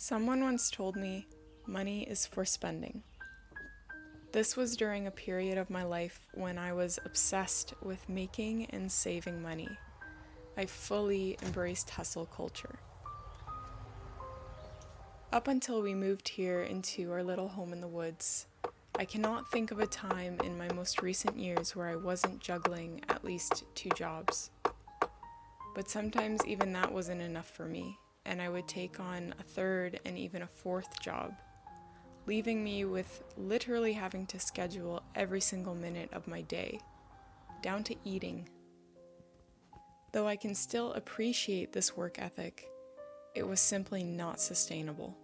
Someone once told me, money is for spending. This was during a period of my life when I was obsessed with making and saving money. I fully embraced hustle culture. Up until we moved here into our little home in the woods, I cannot think of a time in my most recent years where I wasn't juggling at least 2 jobs. But sometimes even that wasn't enough for me, and I would take on a 3rd and even a 4th job, leaving me with literally having to schedule every single minute of my day, down to eating. Though I can still appreciate this work ethic, it was simply not sustainable.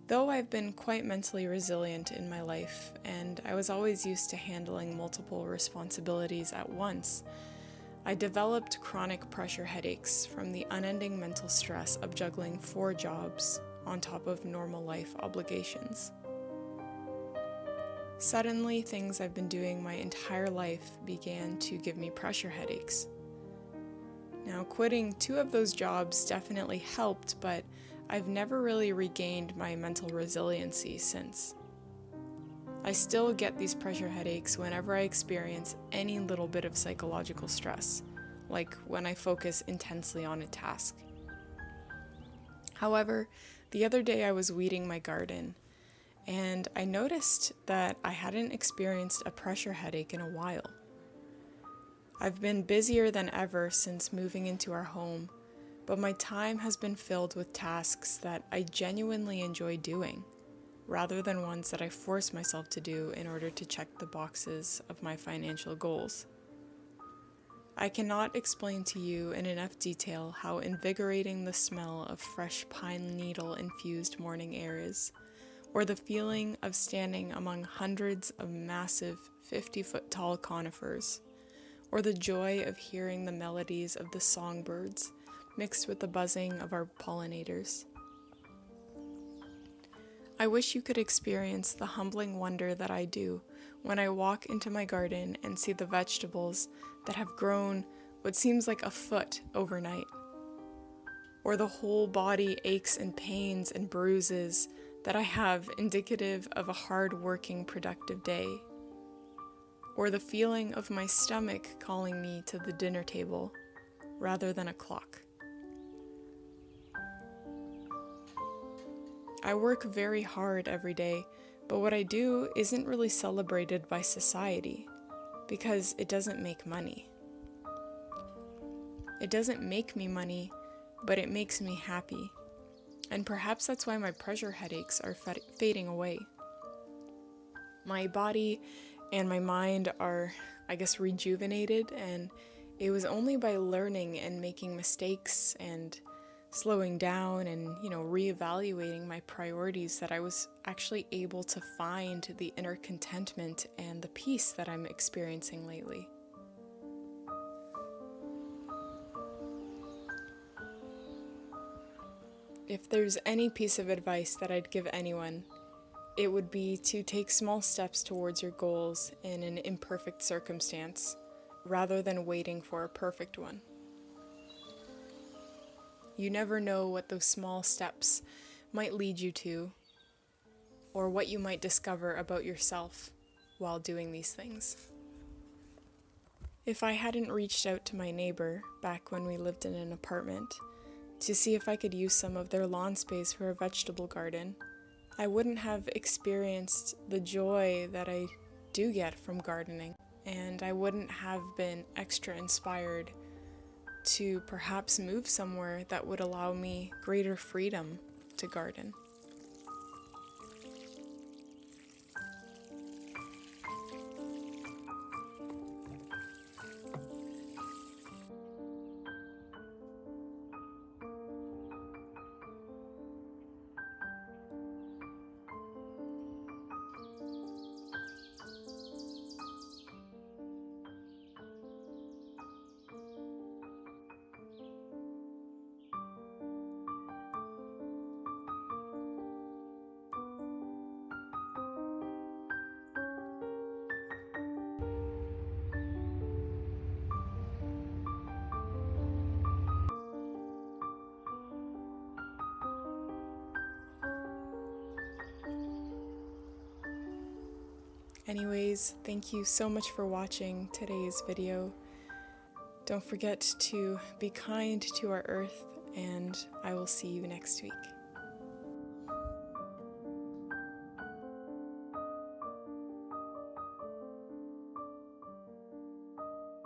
Though I've been quite mentally resilient in my life, and I was always used to handling multiple responsibilities at once, I developed chronic pressure headaches from the unending mental stress of juggling 4 jobs on top of normal life obligations. Suddenly, things I've been doing my entire life began to give me pressure headaches. Now, quitting 2 of those jobs definitely helped, but I've never really regained my mental resiliency since. I still get these pressure headaches whenever I experience any little bit of psychological stress, like when I focus intensely on a task. However, the other day I was weeding my garden, and I noticed that I hadn't experienced a pressure headache in a while. I've been busier than ever since moving into our home, but my time has been filled with tasks that I genuinely enjoy doing, rather than ones that I force myself to do in order to check the boxes of my financial goals. I cannot explain to you in enough detail how invigorating the smell of fresh pine needle-infused morning air is, or the feeling of standing among hundreds of massive 50-foot-tall conifers, or the joy of hearing the melodies of the songbirds mixed with the buzzing of our pollinators. I wish you could experience the humbling wonder that I do when I walk into my garden and see the vegetables that have grown what seems like a foot overnight, or the whole body aches and pains and bruises that I have indicative of a hard-working, productive day, or the feeling of my stomach calling me to the dinner table rather than a clock. I work very hard every day, but what I do isn't really celebrated by society because it doesn't make money. It doesn't make me money, but it makes me happy. And perhaps that's why my pressure headaches are fading away. My body and my mind are, rejuvenated, and it was only by learning and making mistakes and slowing down and, reevaluating my priorities that I was actually able to find the inner contentment and the peace that I'm experiencing lately. If there's any piece of advice that I'd give anyone, it would be to take small steps towards your goals in an imperfect circumstance, rather than waiting for a perfect one. You never know what those small steps might lead you to, or what you might discover about yourself while doing these things. If I hadn't reached out to my neighbor back when we lived in an apartment to see if I could use some of their lawn space for a vegetable garden, I wouldn't have experienced the joy that I do get from gardening, and I wouldn't have been extra inspired to perhaps move somewhere that would allow me greater freedom to garden. Anyways, thank you so much for watching today's video. Don't forget to be kind to our earth, and I will see you next week.